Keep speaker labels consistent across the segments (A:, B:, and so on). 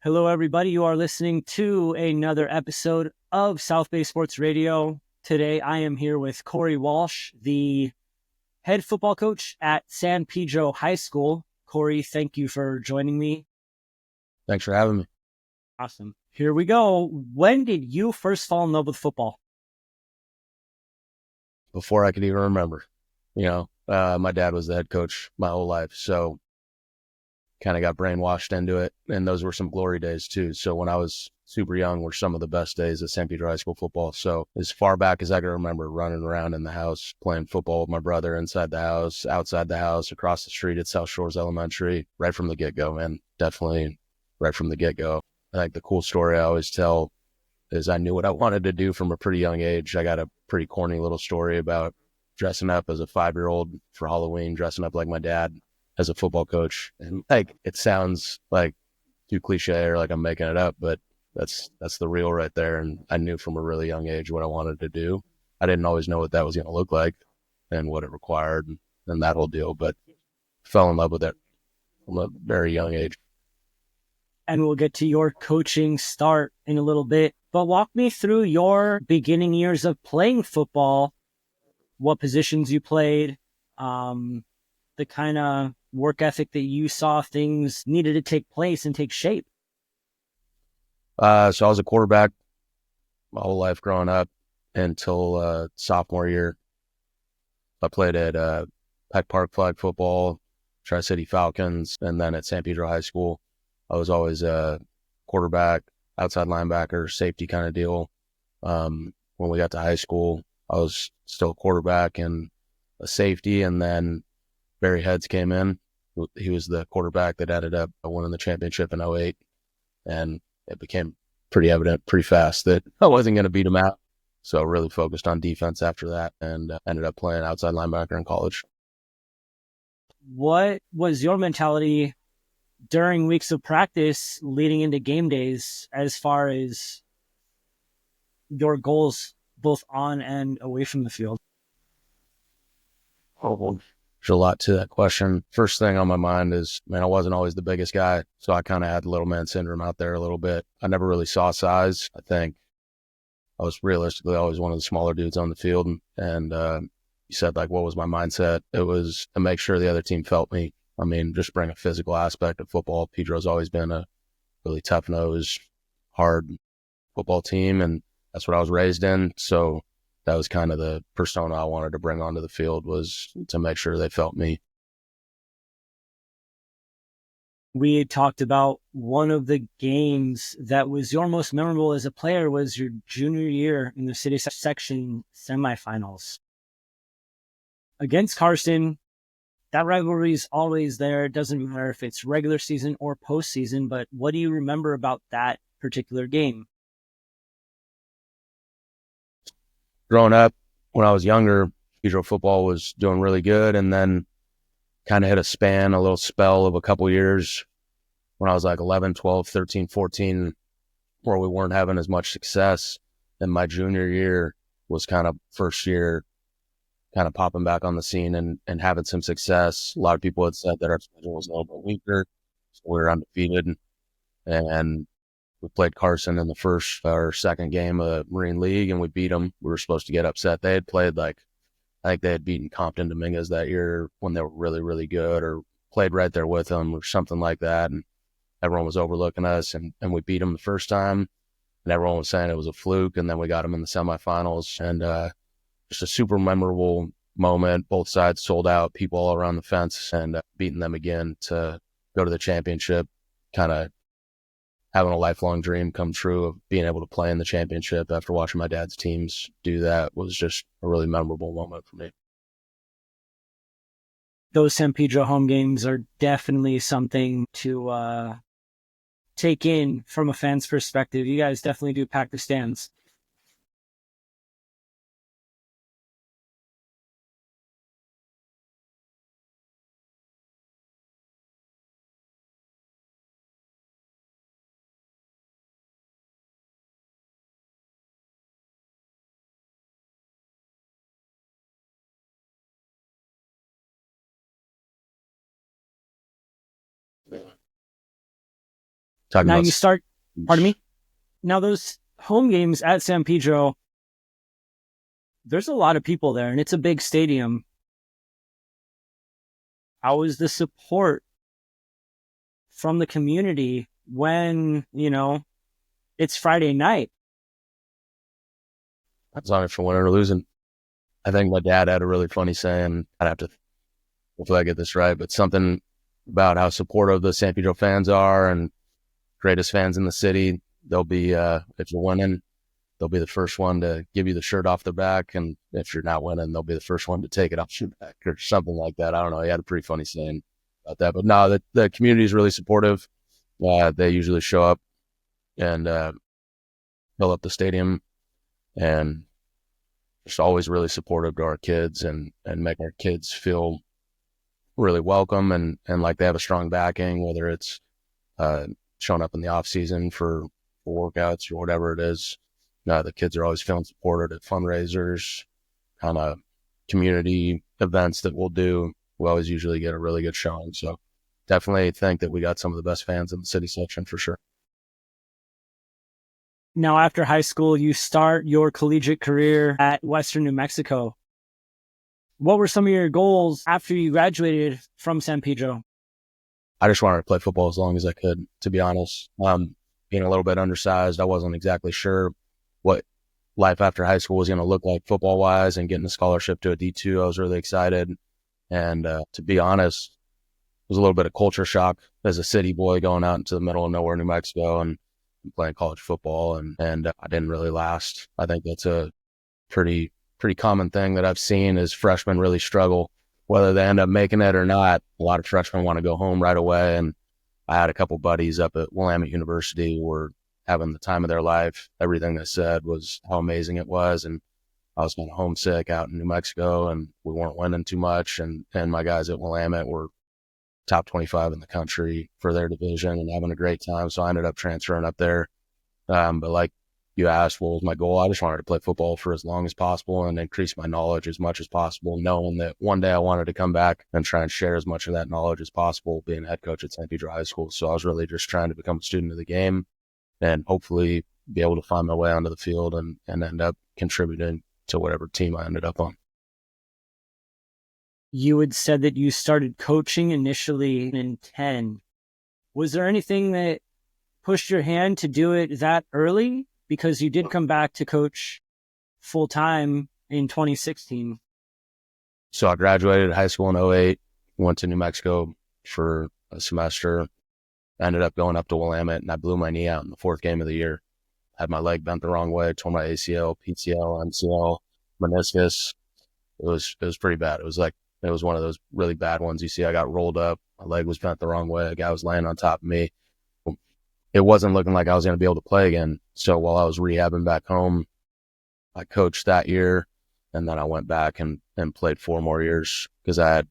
A: Hello, everybody. You are listening to another episode of South Bay Sports Radio. Today, I am here with Corey Walsh, the head football coach at San Pedro High School. Corey, thank you for joining me.
B: Thanks for having me.
A: Awesome. Here we go. When did you first fall in love with football?
B: Before I could even remember, my dad was the head coach my whole life. So kind of got brainwashed into it. And those were some glory days too. So when I was super young were some of the best days at San Pedro High School football. So as far back as I can remember, running around in the house, playing football with my brother inside the house, outside the house, across the street at South Shores Elementary, right from the get-go, man. Definitely right from the get-go. I think the cool story I always tell is I knew what I wanted to do from a pretty young age. I got a pretty corny little story about dressing up as a 5-year-old for Halloween, dressing up like my dad as a football coach. And it sounds like too cliche or like I'm making it up, but that's the real right there. And I knew from a really young age what I wanted to do. I didn't always know what that was going to look like and what it required and that whole deal, but fell in love with it from a very young age.
A: And we'll get to your coaching start in a little bit. But walk me through your beginning years of playing football, what positions you played, the kind of work ethic that you saw things needed to take place and take shape.
B: So I was a quarterback my whole life growing up until sophomore year. I played at Peck Park flag football, Tri-City Falcons, and then at San Pedro High School. I was always a quarterback, outside linebacker, safety kind of deal. When we got to high school, I was still a quarterback and a safety, and then Barry Heads came in. He was the quarterback that ended up winning the championship in '08, and it became pretty evident pretty fast that I wasn't going to beat him out. So really focused on defense after that and ended up playing outside linebacker in college.
A: What was your mentality during weeks of practice leading into game days as far as your goals both on and away from the field?
B: Oh, there's a lot to that question. First thing on my mind is, man, I wasn't always the biggest guy, so I kind of had little man syndrome out there a little bit. I never really saw size. I think I was realistically always one of the smaller dudes on the field. And you said, what was my mindset? It was to make sure the other team felt me. I mean, just bring a physical aspect of football. Pedro's always been a really tough-nosed, hard football team, and that's what I was raised in. So that was kind of the persona I wanted to bring onto the field, was to make sure they felt me.
A: We had talked about one of the games that was your most memorable as a player was your junior year in the city section semifinals against Carson. That rivalry is always there. It doesn't matter if it's regular season or postseason, but what do you remember about that particular game?
B: Growing up, when I was younger, Pedro football was doing really good, and then kind of hit a little spell of a couple years when I was 11, 12, 13, 14, where we weren't having as much success. And my junior year was kind of first year kind of popping back on the scene and having some success. A lot of people had said that our schedule was a little bit weaker, so we were undefeated. And we played Carson in the first or second game of Marine League, and we beat them. We were supposed to get upset. They had played I think they had beaten Compton Dominguez that year when they were really, really good, or played right there with them or something like that. And everyone was overlooking us, and we beat them the first time. And everyone was saying it was a fluke, and then we got them in the semifinals. And just a super memorable moment. Both sides sold out, people all around the fence, and beating them again to go to the championship, kind of having a lifelong dream come true of being able to play in the championship after watching my dad's teams do that was just a really memorable moment for me.
A: Those San Pedro home games are definitely something to take in from a fan's perspective. You guys definitely do pack the stands.
B: Talking
A: Now
B: about
A: you start, pardon me. Now those home games at San Pedro, there's a lot of people there and it's a big stadium. How is the support from the community when, it's Friday night?
B: as long as for winning or losing. I think my dad had a really funny saying. I'd have to, hopefully I get this right, but something about how supportive the San Pedro fans are and greatest fans in the city. They'll be, if you're winning, they'll be the first one to give you the shirt off the back. And if you're not winning, they'll be the first one to take it off your back or something like that. I don't know. He had a pretty funny saying about that. But no, the community is really supportive. They usually show up and fill up the stadium and just always really supportive to our kids and make our kids feel really welcome and like they have a strong backing, whether it's showing up in the off season for workouts or whatever it is. The kids are always feeling supported at fundraisers, kind of community events that we'll do. We always usually get a really good showing. So definitely think that we got some of the best fans in the city section for sure.
A: Now, after high school, you start your collegiate career at Western New Mexico. What were some of your goals after you graduated from San Pedro?
B: I just wanted to play football as long as I could, to be honest. Being a little bit undersized, I wasn't exactly sure what life after high school was going to look like football wise, and getting a scholarship to a D2, I was really excited. And to be honest, it was a little bit of culture shock as a city boy going out into the middle of nowhere, New Mexico, and playing college football. And I didn't really last. I think that's a pretty common thing that I've seen is freshmen really struggle, whether they end up making it or not. A lot of freshmen want to go home right away. And I had a couple buddies up at Willamette University who were having the time of their life. Everything they said was how amazing it was. And I was kind of homesick out in New Mexico and we weren't winning too much. And my guys at Willamette were top 25 in the country for their division and having a great time. So I ended up transferring up there. But like you asked, what was my goal? I just wanted to play football for as long as possible and increase my knowledge as much as possible, knowing that one day I wanted to come back and try and share as much of that knowledge as possible being head coach at San Pedro High School. So I was really just trying to become a student of the game and hopefully be able to find my way onto the field and end up contributing to whatever team I ended up on.
A: You had said that you started coaching initially in 10. Was there anything that pushed your hand to do it that early? Because you did come back to coach full time in 2016.
B: So I graduated high school in 08, went to New Mexico for a semester. I ended up going up to Willamette and I blew my knee out in the fourth game of the year. Had my leg bent the wrong way, tore my ACL, PCL, MCL, meniscus. It was pretty bad. It was one of those really bad ones you see. I got rolled up. My leg was bent the wrong way. A guy was laying on top of me. It wasn't looking like I was going to be able to play again. So while I was rehabbing back home, I coached that year. And then I went back and played 4 more years because I had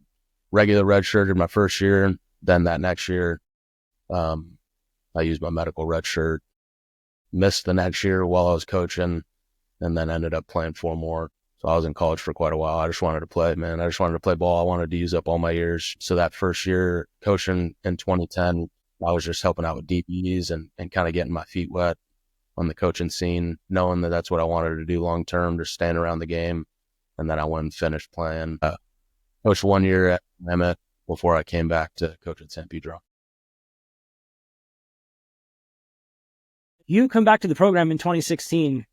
B: regular redshirt in my first year. Then that next year, I used my medical redshirt, missed the next year while I was coaching, and then ended up playing 4 more. So I was in college for quite a while. I just wanted to play, man. I just wanted to play ball. I wanted to use up all my years. So that first year coaching in 2010, I was just helping out with DBs and kind of getting my feet wet on the coaching scene, knowing that that's what I wanted to do long term, just staying around the game. And then I went and finished playing. Coached 1 year at Emmett before I came back to coach at San Pedro.
A: You come back to the program in 2016.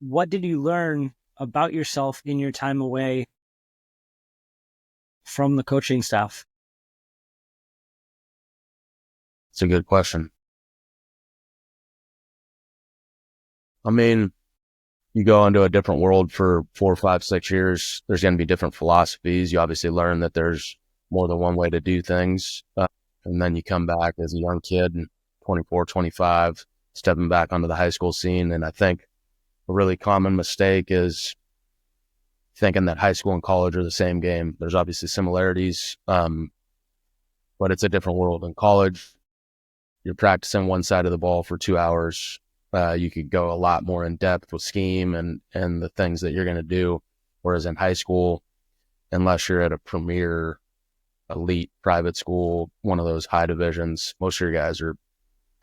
A: What did you learn about yourself in your time away from the coaching staff?
B: It's a good question. I mean, you go into a different world for 4, 5, 6 years. There's going to be different philosophies. You obviously learn that there's more than one way to do things. And then you come back as a young kid, 24, 25, stepping back onto the high school scene. And I think a really common mistake is thinking that high school and college are the same game. There's obviously similarities, but it's a different world. In college, you're practicing one side of the ball for 2 hours. You could go a lot more in depth with scheme and the things that you're going to do. Whereas in high school, unless you're at a premier elite private school, one of those high divisions, most of your guys are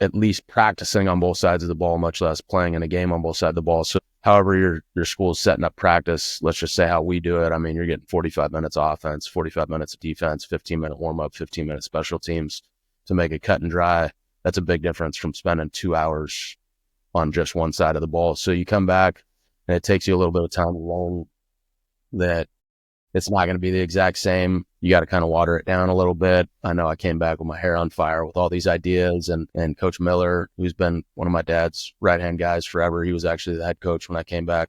B: at least practicing on both sides of the ball, much less playing in a game on both sides of the ball. So however your school is setting up practice, let's just say how we do it. I mean, you're getting 45 minutes offense, 45 minutes of defense, 15-minute warm-up, 15-minute special teams to make it cut and dry. That's a big difference from spending 2 hours on just one side of the ball. So you come back and it takes you a little bit of time to learn that it's not going to be the exact same. You got to kind of water it down a little bit. I know I came back with my hair on fire with all these ideas, and Coach Miller, who's been one of my dad's right-hand guys forever, he was actually the head coach when I came back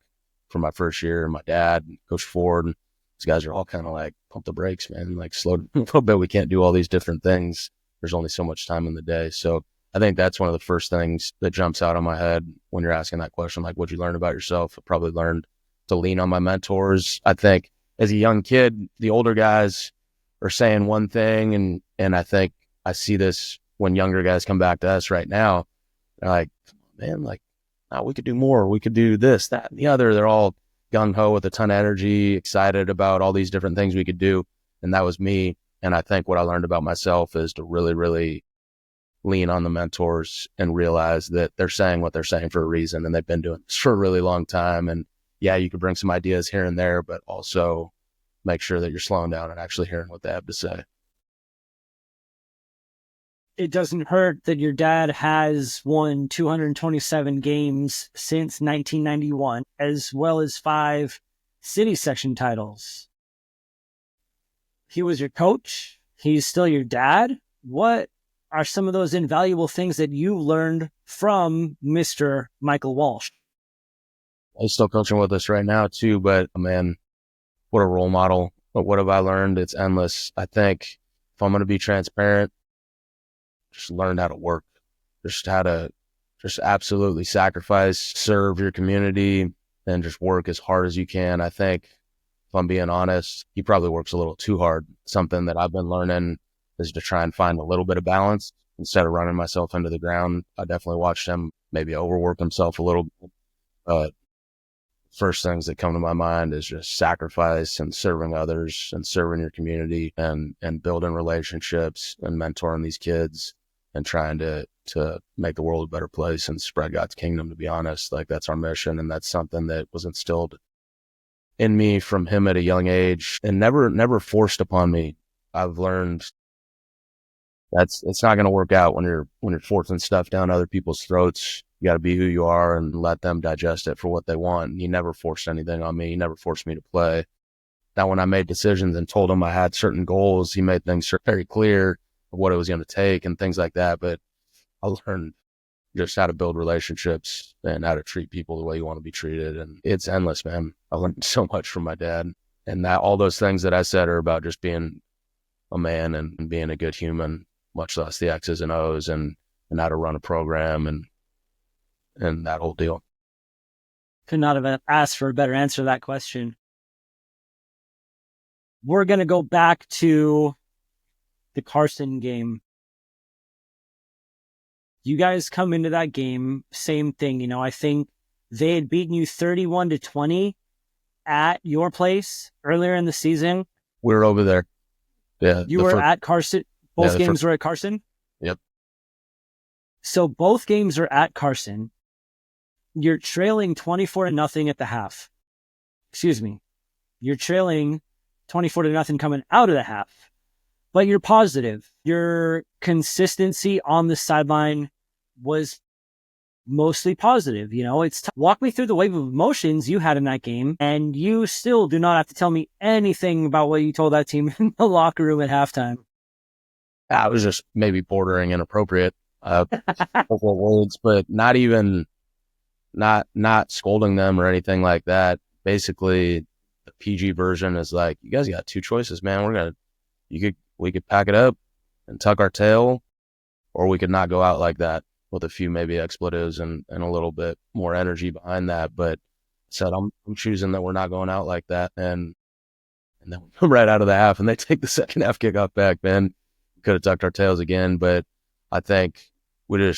B: for my first year, and my dad, and Coach Ford, and these guys are all kind of like, pump the brakes, man, like slow down a little bit. We can't do all these different things. There's only so much time in the day. So I think that's one of the first things that jumps out of my head when you're asking that question, like, what'd you learn about yourself? I probably learned to lean on my mentors. I think as a young kid, the older guys are saying one thing, and I think I see this when younger guys come back to us right now. They're like, man, like, oh, we could do more. We could do this, that, and the other. They're all gung-ho with a ton of energy, excited about all these different things we could do. And that was me. And I think what I learned about myself is to really, really lean on the mentors and realize that they're saying what they're saying for a reason, and they've been doing this for a really long time. And yeah, you could bring some ideas here and there, but also make sure that you're slowing down and actually hearing what they have to say.
A: It doesn't hurt that your dad has won 227 games since 1991, as well as 5 city section titles. He was your coach. He's still your dad. What are some of those invaluable things that you learned from Mr. Michael Walsh?
B: He's still coaching with us right now too, but man, what a role model. But what have I learned? It's endless. I think if I'm going to be transparent, just learn how to work, just how to just absolutely sacrifice, serve your community, and just work as hard as you can. I think if I'm being honest, he probably works a little too hard. Something that I've been learning is to try and find a little bit of balance instead of running myself into the ground. I definitely watched him maybe overwork himself a little bit. First things that come to my mind is just sacrifice and serving others and serving your community and building relationships and mentoring these kids and trying to make the world a better place and spread God's kingdom, to be honest. Like, that's our mission. And that's something that was instilled in me from him at a young age and never forced upon me. I've learned it's not going to work out when you're forcing stuff down other people's throats. You got to be who you are and let them digest it for what they want. And he never forced anything on me. He never forced me to play. Now, when I made decisions and told him I had certain goals, he made things very clear of what it was going to take and things like that. But I learned just how to build relationships and how to treat people the way you want to be treated. And it's endless, man. I learned so much from my dad. And that all those things that I said are about just being a man and being a good human, much less the X's and O's and how to run a program and that whole deal.
A: Could not have asked for a better answer to that question. We're going to go back to the Carson game. You guys come into that game, same thing. I think they had beaten you 31-20 at your place earlier in the season.
B: We were over there. Yeah.
A: You were at Carson. Both games were at Carson?
B: Yep.
A: So both games are at Carson. You're trailing 24-0 at the half. Excuse me. You're trailing 24-0 coming out of the half. But you're positive. Your consistency on the sideline was mostly positive. Walk me through the wave of emotions you had in that game, and you still do not have to tell me anything about what you told that team in the locker room at halftime.
B: I was just maybe bordering inappropriate words, but not even not scolding them or anything like that. Basically, the PG version is like, you guys got 2 choices, man. We could pack it up and tuck our tail, or we could not go out like that with a few maybe expletives and a little bit more energy behind that. But said, I'm choosing that we're not going out like that. And then we come right out of the half and they take the second half kickoff back, man. Could have tucked our tails again, but I think we're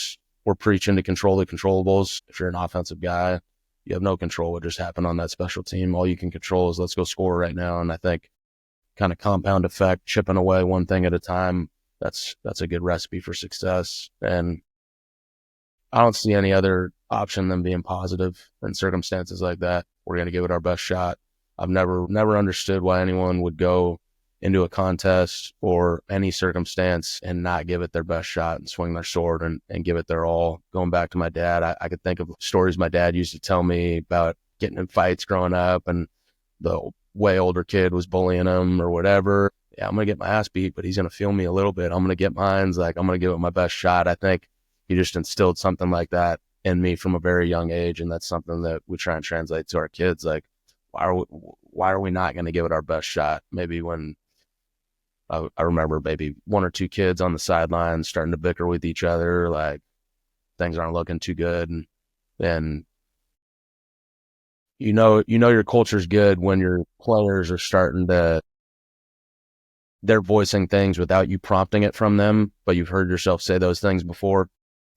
B: preaching to control the controllables. If you're an offensive guy, you have no control what just happened on that special team. All you can control is let's go score right now. And I think kind of compound effect, chipping away one thing at a time. That's a good recipe for success. And I don't see any other option than being positive in circumstances like that. We're going to give it our best shot. I've never understood why anyone would go into a contest or any circumstance and not give it their best shot and swing their sword and give it their all. Going back to my dad, I could think of stories my dad used to tell me about getting in fights growing up, and the way older kid was bullying him or whatever. Yeah, I'm going to get my ass beat, but he's going to feel me a little bit. I'm going to get mine. Like, I'm going to give it my best shot. I think he just instilled something like that in me from a very young age. And that's something that we try and translate to our kids. Like, why are we not going to give it our best shot? Maybe when I remember maybe one or two kids on the sidelines starting to bicker with each other, like things aren't looking too good. And your culture's good when your players are they're voicing things without you prompting it from them, but you've heard yourself say those things before.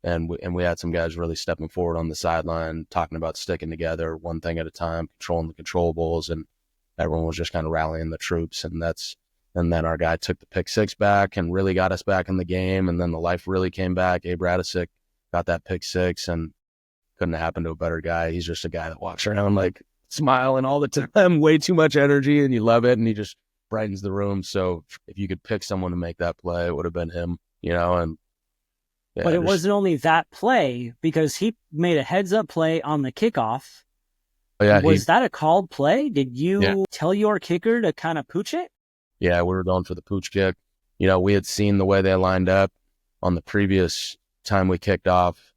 B: And we had some guys really stepping forward on the sideline, talking about sticking together one thing at a time, controlling the controllables, and everyone was just kind of rallying the troops. And then our guy took the pick six back and really got us back in the game. And then the life really came back. Abe Radisick got that pick six, and couldn't have happened to a better guy. He's just a guy that walks around like smiling all the time, way too much energy, and you love it. And he just brightens the room. So if you could pick someone to make that play, it would have been him, and yeah,
A: but it wasn't only that play, because he made a heads up play on the kickoff.
B: Yeah,
A: was that a called play? Did you tell your kicker to kind of pooch it?
B: Yeah, we were going for the pooch kick. We had seen the way they lined up on the previous time we kicked off,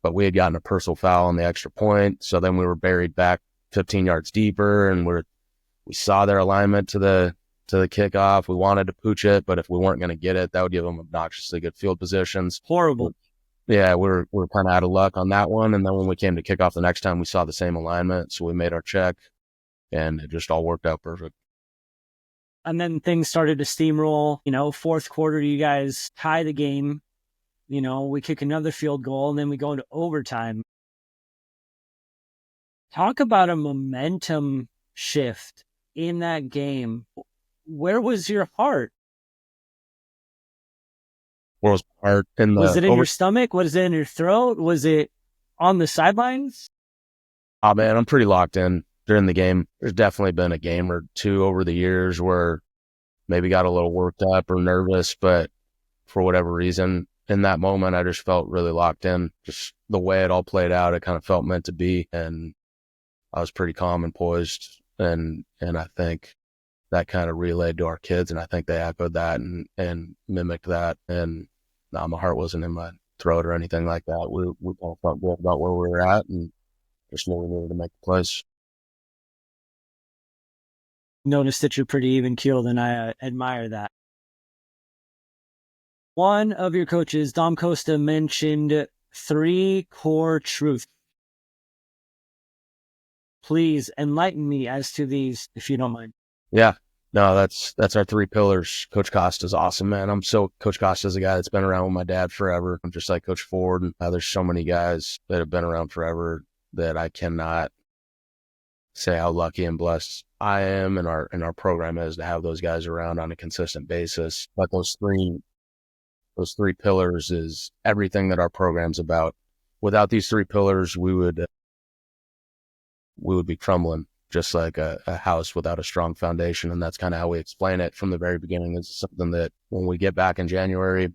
B: but we had gotten a personal foul on the extra point. So then we were buried back 15 yards deeper, and we saw their alignment to the kickoff. We wanted to pooch it, but if we weren't going to get it, that would give them obnoxiously good field positions.
A: Horrible.
B: Yeah, we're kind of out of luck on that one. And then when we came to kick off the next time, we saw the same alignment. So we made our check, and it just all worked out perfect.
A: And then things started to steamroll. Fourth quarter, you guys tie the game. We kick another field goal, and then we go into overtime. Talk about a momentum shift in that game. Where was your heart?
B: Where was my heart?
A: Was it in your stomach? Was it in your throat? Was it on the sidelines?
B: Oh, man, I'm pretty locked in during the game. There's definitely been a game or two over the years where maybe got a little worked up or nervous, but for whatever reason, in that moment, I just felt really locked in. Just the way it all played out, it kind of felt meant to be, and I was pretty calm and poised, and I think that kind of relayed to our kids, and I think they echoed that and mimicked that. And my heart wasn't in my throat or anything like that. We all felt good about where we were at, and just knew we needed to make the plays.
A: Noticed that you're pretty even-keeled, and I admire that. One of your coaches, Dom Costa, mentioned 3 core truths. Please enlighten me as to these, if you don't mind.
B: Yeah, no, that's our 3 pillars. Coach Costa's awesome, man. Coach Costa's a guy that's been around with my dad forever. I'm just like Coach Ford. And there's so many guys that have been around forever that I cannot say how lucky and blessed I am and our program is to have those guys around on a consistent basis. But those three pillars is everything that our program's about. Without these 3 pillars, we would be crumbling, just like a house without a strong foundation. And that's kind of how we explain it from the very beginning. It's something that when we get back in January,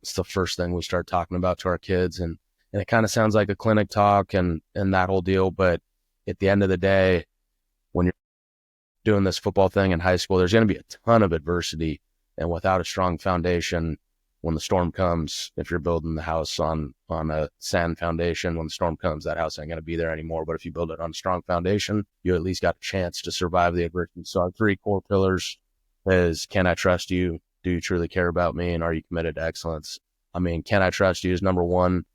B: it's the first thing we start talking about to our kids. And it kind of sounds like a clinic talk and that whole deal. But at the end of the day, when you're doing this football thing in high school, there's going to be a ton of adversity. And without a strong foundation, when the storm comes, if you're building the house on a sand foundation, when the storm comes, that house ain't going to be there anymore. But if you build it on a strong foundation, you at least got a chance to survive the adversity. So our 3 core pillars is, can I trust you? Do you truly care about me? And are you committed to excellence? I mean, can I trust you is number 1.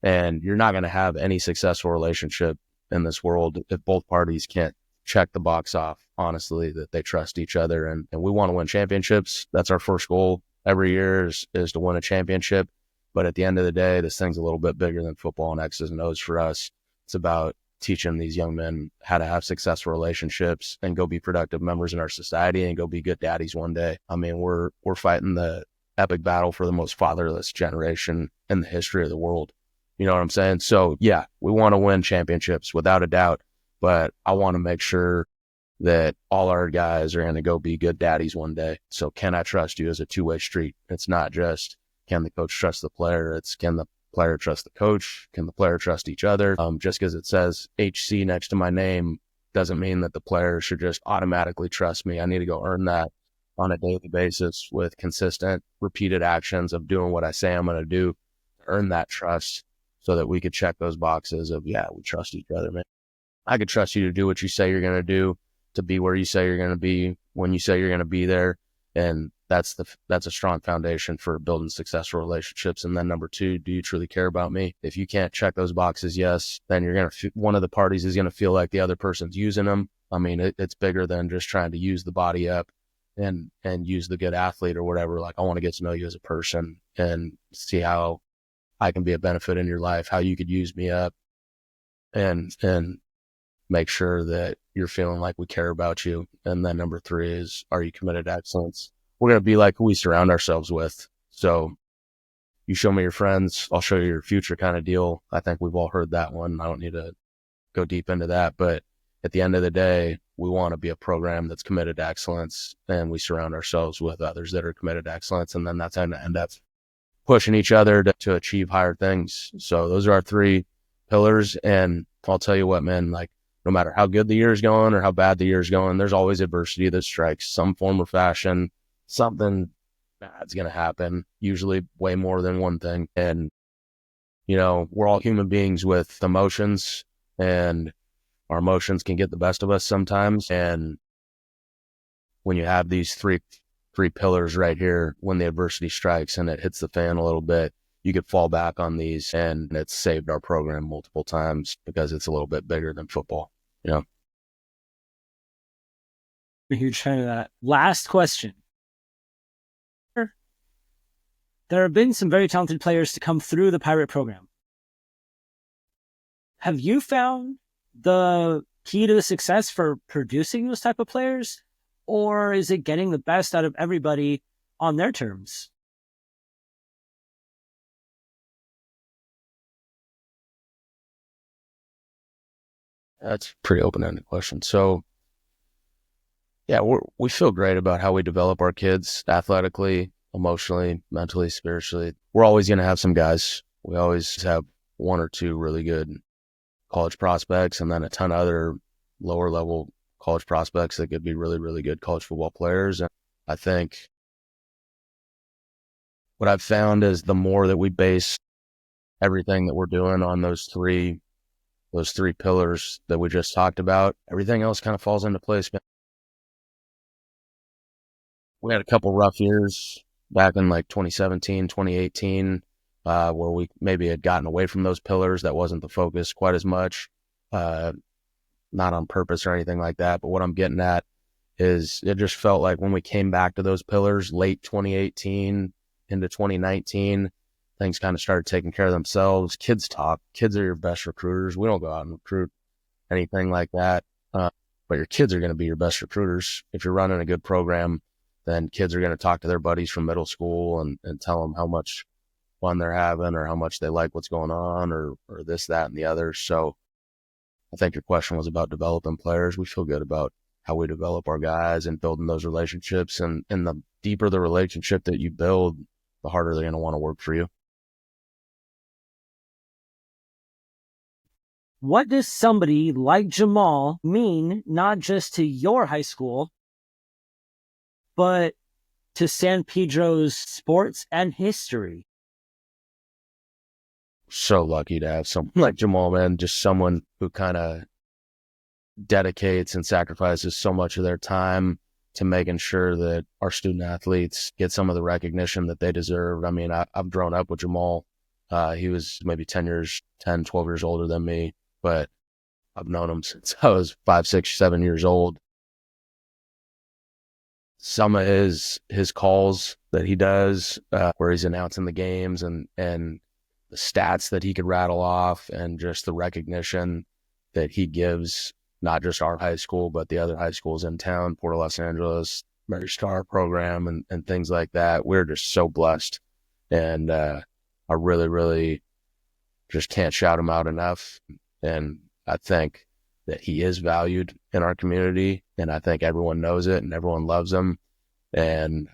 B: And you're not going to have any successful relationship in this world if both parties can't check the box off, honestly, that they trust each other. And we want to win championships. That's our first goal every year is to win a championship. But at the end of the day, this thing's a little bit bigger than football and X's and O's for us. It's about teaching these young men how to have successful relationships and go be productive members in our society and go be good daddies one day. I mean, we're fighting the epic battle for the most fatherless generation in the history of the world. You know what I'm saying? So yeah, we want to win championships without a doubt, but I want to make sure that all our guys are going to go be good daddies one day. So can I trust you as a two-way street? It's not just can the coach trust the player, it's can the player trust the coach, can the player trust each other. Just because it says HC next to my name doesn't mean that the player should just automatically trust me. I need to go earn that on a daily basis with consistent repeated actions of doing what I say I'm going to do, earn that trust so that we could check those boxes of, yeah, we trust each other, man. I could trust you to do what you say you're going to do, to be where you say you're going to be when you say you're going to be there. And that's a strong foundation for building successful relationships. And then number two, do you truly care about me? If you can't check those boxes, yes, then you're going to, one of the parties is going to feel like the other person's using them. I mean, it's bigger than just trying to use the body up and use the good athlete or whatever. Like, I want to get to know you as a person and see how I can be a benefit in your life, how you could use me up and make sure that you're feeling like we care about you. And then number three is, are you committed to excellence? We're going to be like who we surround ourselves with. So you show me your friends, I'll show you your future kind of deal. I think we've all heard that one. I don't need to go deep into that, but at the end of the day, we want to be a program that's committed to excellence, and we surround ourselves with others that are committed to excellence. And then that's going to end up pushing each other to achieve higher things. So those are our three pillars. And I'll tell you what, man, like, no matter how good the year is going or how bad the year is going, there's always adversity that strikes some form or fashion. Something bad's going to happen, usually way more than one thing. And, you know, we're all human beings with emotions, and our emotions can get the best of us sometimes. And when you have these three pillars right here, when the adversity strikes and it hits the fan a little bit, you could fall back on these, and it's saved our program multiple times because it's a little bit bigger than football. You know,
A: I'm a huge fan of that. Last question. There have been some very talented players to come through the Pirate program. Have you found the key to the success for producing those type of players, or is it getting the best out of everybody on their terms?
B: that's a pretty open-ended question. So yeah, we feel great about how we develop our kids athletically, emotionally, mentally, spiritually. We're always going to have some guys. We always have one or two really good college prospects, and then a ton of other lower level college prospects that could be really, really good college football players. And I think what I've found is the more that we base everything that we're doing on those three pillars that we just talked about, everything else kind of falls into place. We had a couple rough years back in like 2017, 2018, where we maybe had gotten away from those pillars. That wasn't the focus quite as much, not on purpose or anything like that. But what I'm getting at is it just felt like when we came back to those pillars late 2018 into 2019, things kind of started taking care of themselves. Kids talk. Kids are your best recruiters. We don't go out and recruit anything like that. But your kids are going to be your best recruiters. If you're running a good program, then kids are going to talk to their buddies from middle school and tell them how much fun they're having or how much they like what's going on or this, that, and the other. So I think your question was about developing players. We feel good about how we develop our guys and building those relationships. And the deeper the relationship that you build, the harder they're going to want to work for you.
A: What does somebody like Jamal mean, not just to your high school, but to San Pedro's sports and history?
B: So lucky to have someone like Jamal, man, just someone who kind of dedicates and sacrifices so much of their time to making sure that our student athletes get some of the recognition that they deserve. I mean, I've grown up with Jamal. He was maybe 10, 12 years older than me, but I've known him since I was 5, 6, 7 years old. Some of his calls that he does, where he's announcing the games and the stats that he could rattle off and just the recognition that he gives, not just our high school, but the other high schools in town, Port of Los Angeles, Mary Star program, and things like that. We're just so blessed. And I really, really just can't shout him out enough. And I think that he is valued in our community, and I think everyone knows it and everyone loves him. And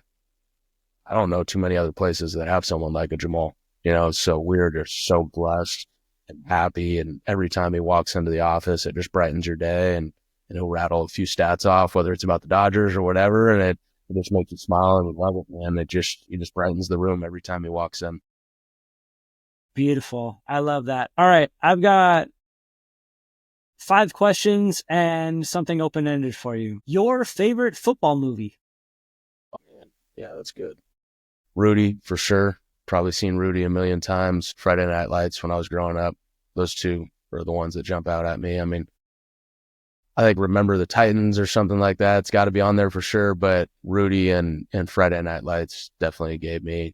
B: I don't know too many other places that have someone like a Jamal, so we're just so blessed and happy. And every time he walks into the office, it just brightens your day, and he'll rattle a few stats off, whether it's about the Dodgers or whatever. And it just makes you smile and love it, man. It just brightens the room every time he walks in.
A: Beautiful. I love that. All right. I've got 5 questions and something open-ended for you. Your favorite football movie?
B: Oh, man. Yeah, that's good. Rudy, for sure. Probably seen Rudy a million times. Friday Night Lights when I was growing up. Those two are the ones that jump out at me. I mean, I think Remember the Titans or something like that. It's got to be on there for sure. But Rudy and Friday Night Lights definitely gave me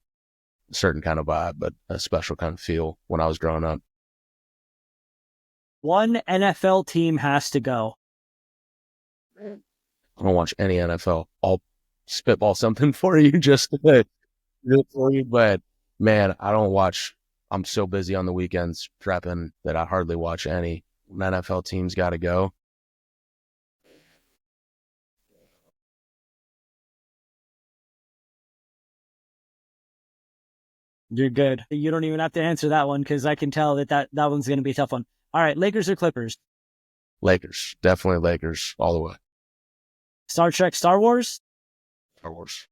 B: a certain kind of vibe, but a special kind of feel when I was growing up.
A: One NFL team has to go.
B: I don't watch any NFL. I'll spitball something for you just to do it for you. But man, I don't watch. I'm so busy on the weekends prepping that I hardly watch any. NFL teams got to go.
A: You're good. You don't even have to answer that one because I can tell that one's going to be a tough one. All right, Lakers or Clippers?
B: Lakers. Definitely Lakers all the way.
A: Star Trek, Star Wars?
B: Star Wars.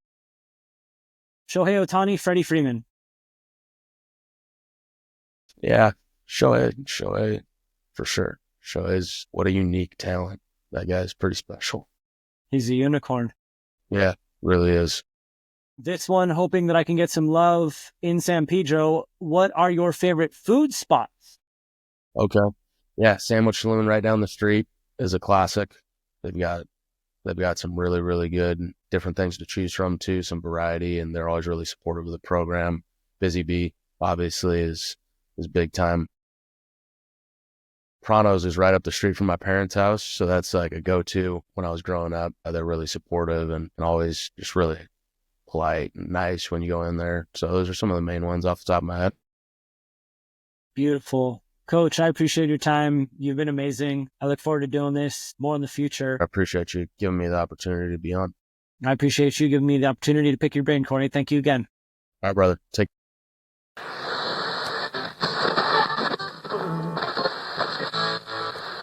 A: Shohei Ohtani, Freddie Freeman?
B: Yeah, Shohei, for sure. Shohei's what a unique talent. That guy's pretty special.
A: He's a unicorn.
B: Yeah, really is.
A: This one, hoping that I can get some love in San Pedro. What are your favorite food spots?
B: Okay. Yeah, Sandwich Saloon right down the street is a classic. They've got some really, really good different things to choose from too, some variety, and they're always really supportive of the program. Busy Bee, obviously, is big time. Pranos is right up the street from my parents' house, so that's like a go-to when I was growing up. They're really supportive and always just really polite and nice when you go in there. So those are some of the main ones off the top of my head.
A: Beautiful. Coach, I appreciate your time. You've been amazing. I look forward to doing this more in the future.
B: I appreciate you giving me the opportunity to be on.
A: I appreciate you giving me the opportunity to pick your brain, Corey. Thank you again.
B: All right, brother. Take